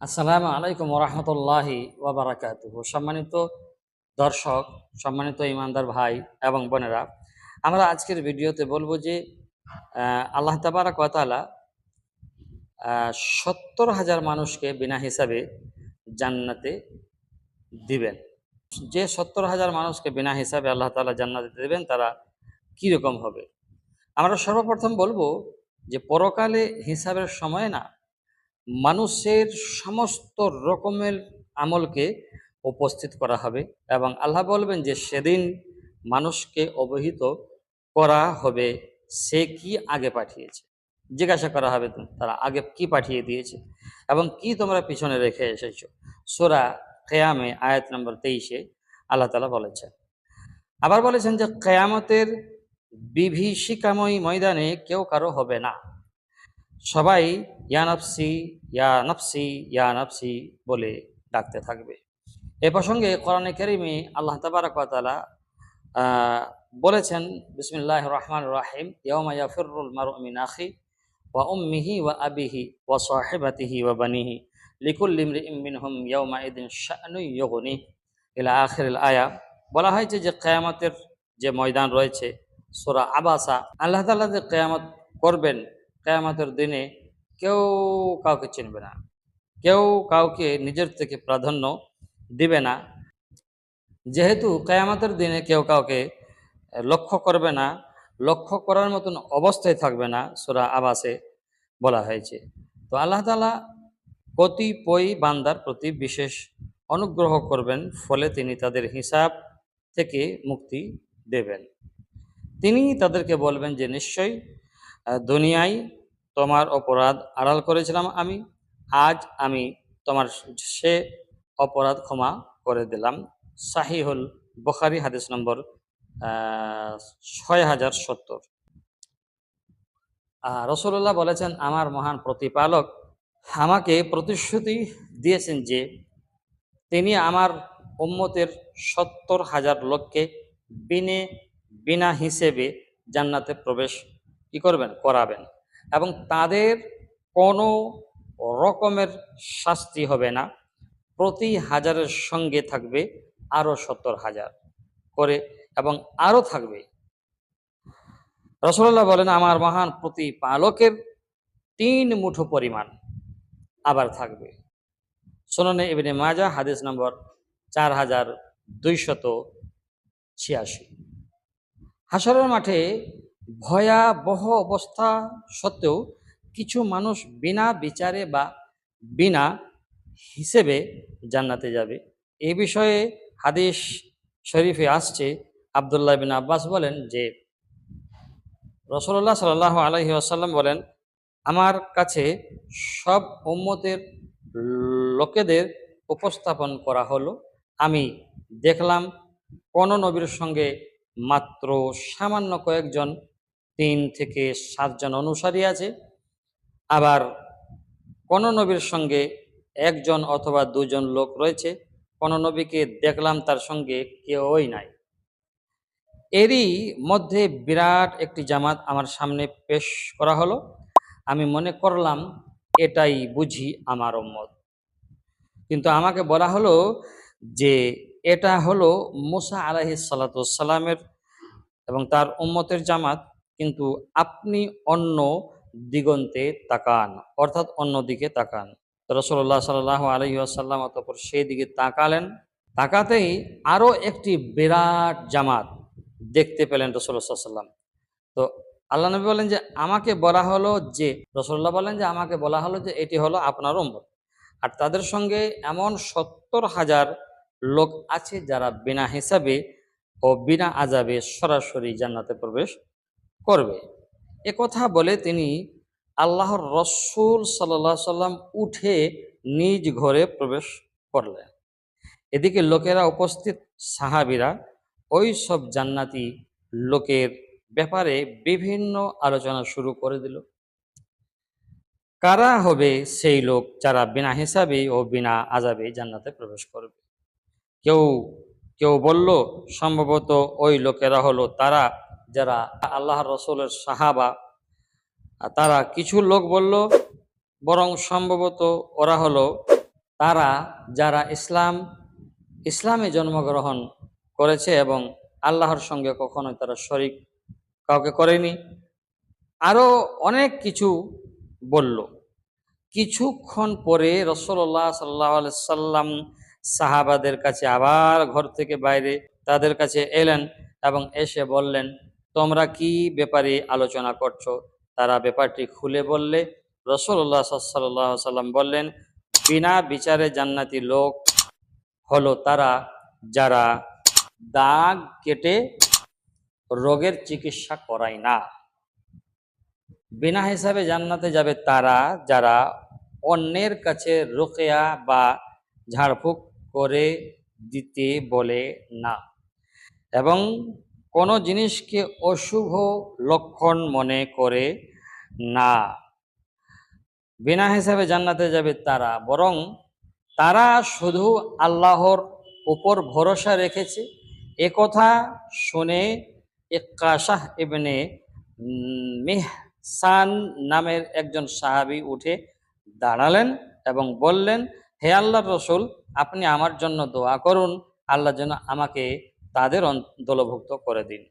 আসসালামু আলাইকুম ওরহমতুল্লাহি ওয়াবারাকাতুহু। সম্মানিত দর্শক, সম্মানিত ইমানদার ভাই এবং বোনেরা, আমরা আজকের ভিডিওতে বলবো যে আল্লাহ তাবারাক ওয়া তাআলা ৭০,০০০ মানুষকে বিনা হিসাবে জান্নাতে দিবেন। যে ৭০,০০০ মানুষকে বিনা হিসাবে আল্লাহ তাআলা জান্নাতে দেবেন তারা কীরকম হবে? আমরা সর্বপ্রথম বলবো যে পরকালে হিসাবের সময় না মানুষের সমস্ত রকমের আমলকে উপস্থিত করা হবে এবং আল্লাহ বলবেন যে সেদিন মানুষকে অবহিত করা হবে সে কি আগে পাঠিয়েছে। জিজ্ঞাসা করা হবে তারা আগে কি পাঠিয়ে দিয়েছে এবং কি তোমরা পিছনে রেখে এসেছো। সূরা কিয়ামে আয়াত নম্বর 23-এ আল্লাহ তাআলা বলেছেন। আবার বলেছেন যে কিয়ামতের বিভীষিকাময় ময়দানে কেউ কারো হবে না, সবাই ইয়া নফসি ইয়া নফসি ইয়া নফসি বলে ডাকতে থাকবে। এ প্রসঙ্গে কোরআনে কারিমে আল্লাহ তাবারাক ওয়া তাআলা বলেছেন, বিসমিল্লাহির রহমানির রহিম, ইয়াউমা ইয়াফিরুল মারউ মিন আখি ওয়া উম্মিহি ওয়া আবিহি ওয়া সাহিবাতিহি ওয়া বানিহি লিকুল্লি ইমরিইম মিনহুম ইয়াউমা ইদিন শা'নুন ইউগনি ইলা আখিরিল আয়া। বলা হয়েছে যে কিয়ামতের যে ময়দান রয়েছে, সূরা আবাসা, আল্লাহ তাআলা যে কিয়ামত করবেন, কিয়ামতের দিনে কেউ কাউকে চিনবে না, কেউ কাউকে নিজের থেকে প্রাধান্য দিবে না। যেহেতু কিয়ামতের দিনে কেউ কাউকে লক্ষ্য করবে না, লক্ষ্য করার মতন অবস্থায় থাকবে না, সূরা আবাসে বলা হয়েছে। তো আল্লাহ তাআলা কতিপয় বান্দার প্রতি বিশেষ অনুগ্রহ করবেন, ফলে তিনি তাদের হিসাব থেকে মুক্তি দেবেন। তিনি তাদেরকে বলবেন যে নিশ্চয়ই দুনিয়ায় তোমার অপরাধ আড়াল করেছিলাম আমি, আজ আমি তোমার সে অপরাধ ক্ষমা করে দিলাম। সাহিহুল বুখারী হাদিস নম্বর ৬০৭০। রাসূলুল্লাহ বলেছেন, আমার মহান প্রতিপালক আমাকে প্রতিশ্রুতি দিয়েছেন যে তিনি আমার উম্মতের ৭০,০০০ লোককে বিনা হিসেবে জান্নাতে প্রবেশ করাবেন এবং তাদের কোনো রকমের শাস্তি হবে না। প্রতি হাজারের সঙ্গে থাকবে আরও ৭০,০০০ করে এবং আরও থাকবে। রাসূলুল্লাহ বলেন, আমার মহান প্রতিপালকের ৩ মুঠো পরিমাণ আবার থাকবে। সুনানে ইবনে মাজাহ হাদিস নম্বর ৪২৮৬। হাসরের মাঠে ভয়াবহ অবস্থা সত্ত্বেও কিছু মানুষ বিনা বিচারে বা বিনা হিসেবে জান্নাতে যাবে। এই বিষয়ে হাদিস শরীফে আসছে, আব্দুল্লাহ বিন আব্বাস বলেন যে রাসূলুল্লাহ সাল্লাল্লাহু আলাইহি ওয়াসাল্লাম বলেন, আমার কাছে সব উম্মতের লোকেদের উপস্থাপন করা হলো, আমি দেখলাম কোন নবীর সঙ্গে মাত্র সামান্য কয়েকজন ৩ থেকে ৭ জন অনুসারী আছে, আবার কোন নবীর সঙ্গে ১ জন অথবা ২ জন লোক রয়েছে, কোন নবীকে দেখলাম তার সঙ্গে কেউই নাই। এরই মধ্যে বিরাট একটি জামাত আমার সামনে পেশ করা হলো, আমি মনে করলাম এটাই বুঝি আমার উম্মত, কিন্তু আমাকে বলা হলো যে এটা হলো মুসা আলাইহিস সালাতু ওয়াস সালামের এবং তার উম্মতের জামাত, কিন্তু আপনি অন্য দিগন্তে তাকান, অর্থাৎ অন্য দিকে তাকান। রাসূলুল্লাহ সাল্লাল্লাহু আলাইহি ওয়াসাল্লাম অতঃপর সেই দিকে তাকালেন, তাকাতেই আরও একটি বিরাট জামাত দেখতে পেলেন রাসূলুল্লাহ সাল্লাল্লাহু আলাইহি ওয়াসাল্লাম। তো আল্লাহ নবী বলেন যে আমাকে বলা হলো যে রাসূলুল্লাহ বলেন যে আমাকে বলা হলো যে এটি হলো আপনার উম্মত, আর তাদের সঙ্গে এমন ৭০,০০০ লোক আছে যারা বিনা হিসাবে ও বিনা আযাবে সরাসরি জান্নাতে প্রবেশ করবে। এ কথা বলে তিনি আল্লাহর রাসূল সাল্লাল্লাহু আলাইহি সাল্লাম উঠে নিজ ঘরে প্রবেশ করলেন। এদিকে লোকেরা উপস্থিত সাহাবীরা ওই সব জান্নাতি লোকের ব্যাপারে বিভিন্ন আলোচনা শুরু করে দিল। কারা হবে সেই লোক যারা বিনা হিসাবে ও বিনা আযাবে জান্নাতে প্রবেশ করবে? কেউ কেউ বলল সম্ভবত ওই লোকেরা হলো তারা যারা আল্লাহর রাসূলের সাহাবা। তারা কিছু লোক বলল বরং সম্ভবত ওরা হলো তারা যারা ইসলামে জন্মগ্রহণ করেছে এবং আল্লাহর সঙ্গে কখনোই তারা শরিক কাউকে করেনি, আরো অনেক কিছু বলল। কিছুক্ষণ পরে রাসূলুল্লাহ সাল্লাল্লাহু আলাইহি সাল্লাম সাহাবাদের কাছে আবার ঘর থেকে বাইরে তাদের কাছে এলেন এবং এসে বললেন, তোমরা কি ব্যাপারে আলোচনা করছো? তারা ব্যাপারটি খুলে বললে রাসূলুল্লাহ সাল্লাল্লাহু আলাইহি সাল্লাম বললেন, বিনা বিচারে জান্নাতি লোক হলো তারা যারা দাগ কেটে রোগের চিকিৎসা করায় না। বিনা হিসাবে জান্নাতে যাবে তারা যারা অন্যের কাছে রুকিয়া বা ঝাড়ফুঁক করে দিতে বলে না এবং কোনো জিনিসকে অশুভ লক্ষণ মনে করে না। বিনা হিসাবে জান্নাতে যাবে তারা, বরং তারা শুধু আল্লাহর উপর ভরসা রেখেছে। একথা শুনে ইক্কাশাহ ইবনে মিহসান নামের একজন সাহাবী উঠে দাঁড়ালেন এবং বললেন, হে আল্লাহর রসুল, আপনি আমার জন্য দোয়া করুন, আল্লাহ যেন আমাকে তাদের দলভুক্ত করে দিন।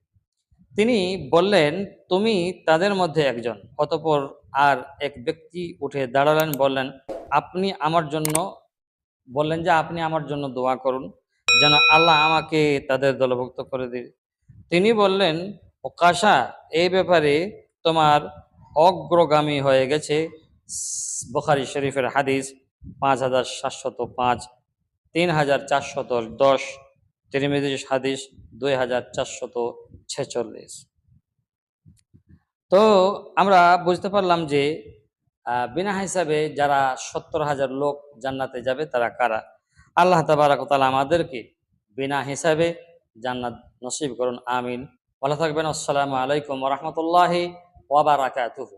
তিনি বললেন, তুমি তাদের মধ্যে একজন। অতঃপর আর এক ব্যক্তি উঠে দাঁড়ালেন, বললেন যে আপনি আমার জন্য দোয়া করুন যেন আল্লাহ আমাকে তাদের দলভুক্ত করে দিন। তিনি বললেন, ওকাশা, এই ব্যাপারে তোমার অগ্রগামী হয়ে গেছে। বুখারী শরীফের হাদিস 5705, 3410, তিরমিজি হাদিস 2446। তো আমরা বুঝতে পারলাম যে বিনা হিসাবে যারা 70,000 লোক জান্নাতে যাবে তারা কারা। আল্লাহ তাবারক ওয়া তাআলা আমাদেরকে বিনা হিসাবে জান্নাত নসিব করুন, আমিন। ভালো থাকবেন। আসসালামু আলাইকুম ওয়া রাহমাতুল্লাহি ওয়া বারাকাতুহু।